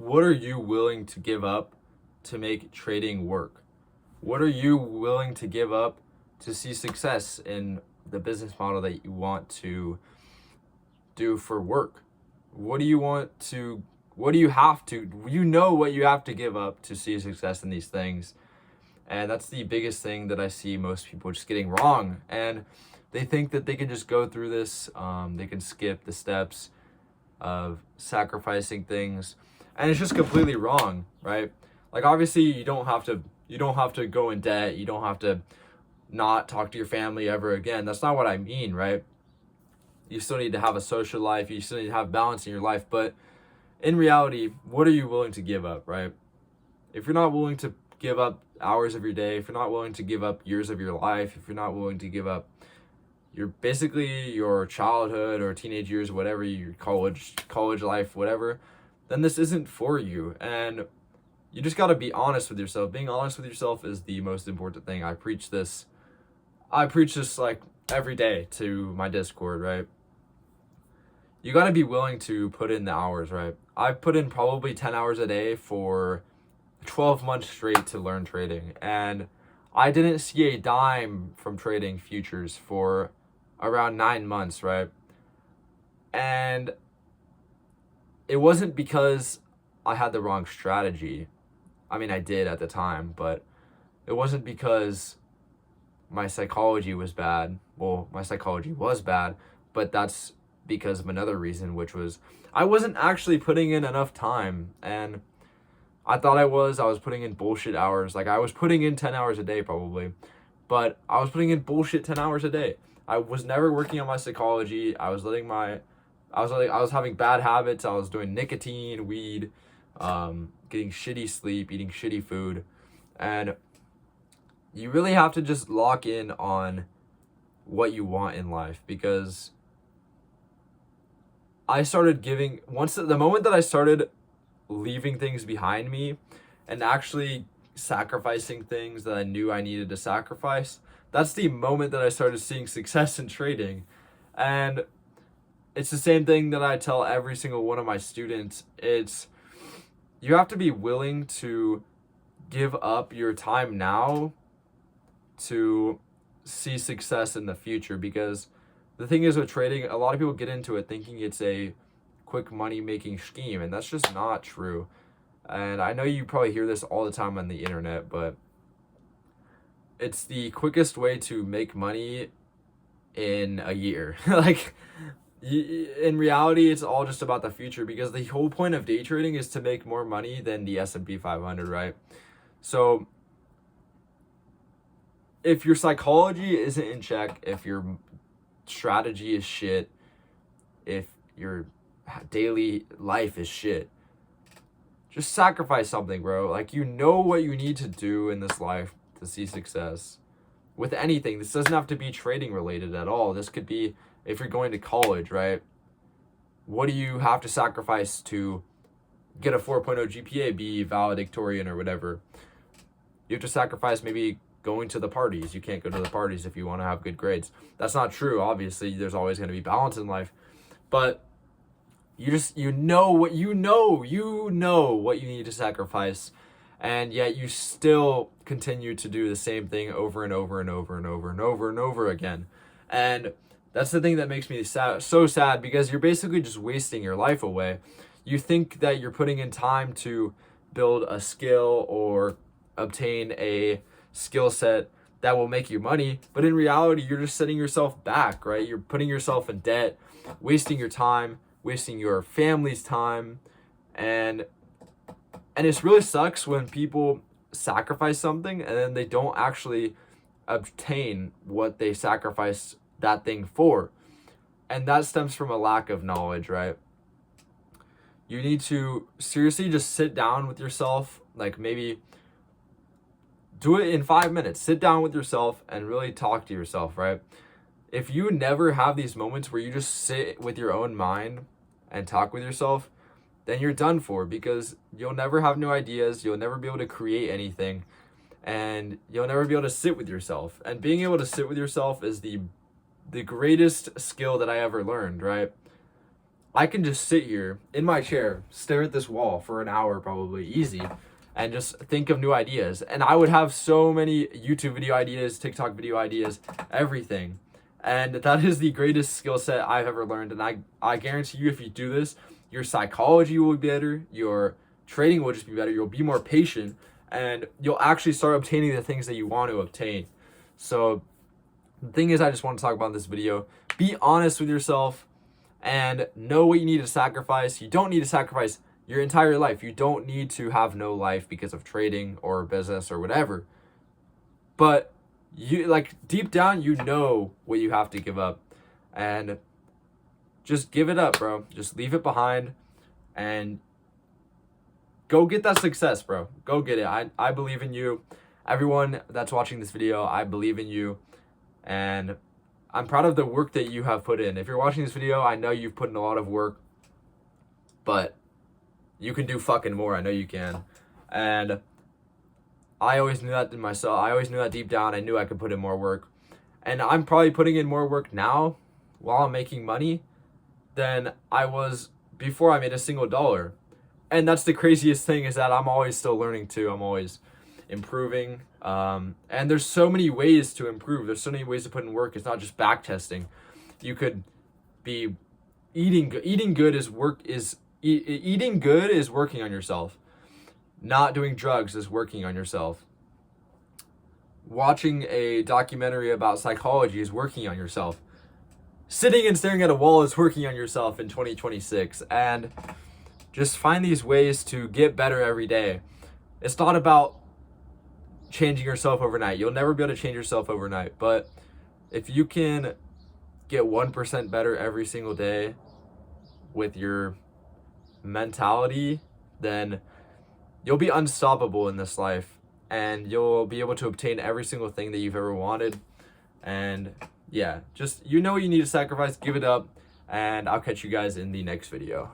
what are you willing to give up to make trading work? What are you willing to give up to see success in the business model that you want to do for work? What do you want to, what do you have to, you know what you have to give up to see success in these things. And that's the biggest thing that I see most people just getting wrong. And they think that they can just go through this, they can skip the steps of sacrificing things. And it's just completely wrong, right? Like obviously you don't have to go in debt. You don't have to not talk to your family ever again. That's not what I mean, right? You still need to have a social life. You still need to have balance in your life. But in reality, what are you willing to give up, right? If you're not willing to give up hours of your day, if you're not willing to give up years of your life, if you're not willing to give up your childhood or teenage years, whatever, your college life, whatever, then this isn't for you. And you just got to be honest with yourself. Being honest with yourself is the most important thing. I preach this like every day to my Discord, right? You got to be willing to put in the hours, right? I've put in probably 10 hours a day for 12 months straight to learn trading, and I didn't see a dime from trading futures for around 9 months, right? And it wasn't because I had the wrong strategy. I mean, I did at the time, but it wasn't because my psychology was bad. Well, my psychology was bad, but that's because of another reason, which was I wasn't actually putting in enough time. And I thought I was putting in bullshit hours. Like I was putting in 10 hours a day probably, but I was putting in bullshit 10 hours a day. I was never working on my psychology. I was having bad habits. I was doing nicotine, weed, getting shitty sleep, eating shitty food. And you really have to just lock in on what you want in life, because the moment that I started leaving things behind me and actually sacrificing things that I knew I needed to sacrifice, that's the moment that I started seeing success in trading. And it's the same thing that I tell every single one of my students. It's you have to be willing to give up your time now to see success in the future, because the thing is with trading, a lot of people get into it thinking it's a quick money making scheme, and that's just not true. And I know you probably hear this all the time on the internet, but it's the quickest way to make money in a year. Like in reality, it's all just about the future, because the whole point of day trading is to make more money than the S&P 500, right? So if your psychology isn't in check, if your strategy is shit, if your daily life is shit, just sacrifice something, bro. Like, you know what you need to do in this life to see success with anything. This doesn't have to be trading related at all. This could be if you're going to college, right? What do you have to sacrifice to get a 4.0 GPA, be valedictorian or whatever? You have to sacrifice maybe going to the parties. You can't go to the parties if you want to have good grades. That's not true. Obviously, there's always going to be balance in life. But you know what you need to sacrifice, and yet you still continue to do the same thing over and over and over and over and over and over again. And that's the thing that makes me so sad, because you're basically just wasting your life away. You think that you're putting in time to build a skill or obtain a skill set that will make you money, but in reality, you're just setting yourself back, right? You're putting yourself in debt, wasting your time, wasting your family's time, and it really sucks when people sacrifice something and then they don't actually obtain what they sacrificed that thing for. And that stems from a lack of knowledge, right? You need to seriously just sit down with yourself, like maybe do it in 5 minutes. Sit down with yourself and really talk to yourself, right? If you never have these moments where you just sit with your own mind and talk with yourself, then you're done for, because you'll never have new ideas, you'll never be able to create anything, and you'll never be able to sit with yourself. And being able to sit with yourself is the greatest skill that I ever learned, right? I can just sit here in my chair, stare at this wall for an hour, probably easy, and just think of new ideas. And I would have so many YouTube video ideas, TikTok video ideas, everything. And that is the greatest skill set I've ever learned. And I guarantee you, if you do this, your psychology will be better, your trading will just be better, you'll be more patient, and you'll actually start obtaining the things that you want to obtain. So the thing is, I just want to talk about in this video, be honest with yourself and know what you need to sacrifice. You don't need to sacrifice your entire life. You don't need to have no life because of trading or business or whatever. But you, like, deep down, you know what you have to give up. And just give it up, bro. Just leave it behind and go get that success, bro. Go get it. I believe in you. Everyone that's watching this video, I believe in you. And I'm proud of the work that you have put in. If you're watching this video, I know you've put in a lot of work, but you can do fucking more. I know you can. And I always knew that in myself. I always knew that deep down. I knew I could put in more work. And I'm probably putting in more work now while I'm making money than I was before I made a single dollar. And that's the craziest thing, is that I'm always still learning too. I'm always improving. And there's so many ways to improve. There's so many ways to put in work. It's not just back testing. You could be eating good. Eating good is working on yourself. Not doing drugs is working on yourself. Watching a documentary about psychology is working on yourself. Sitting and staring at a wall is working on yourself in 2026. And just find these ways to get better every day. It's not about changing yourself overnight. You'll never be able to change yourself overnight. But if you can get 1% better every single day with your mentality, then you'll be unstoppable in this life. And you'll be able to obtain every single thing that you've ever wanted. And yeah, just, you know what you need to sacrifice, give it up. And I'll catch you guys in the next video.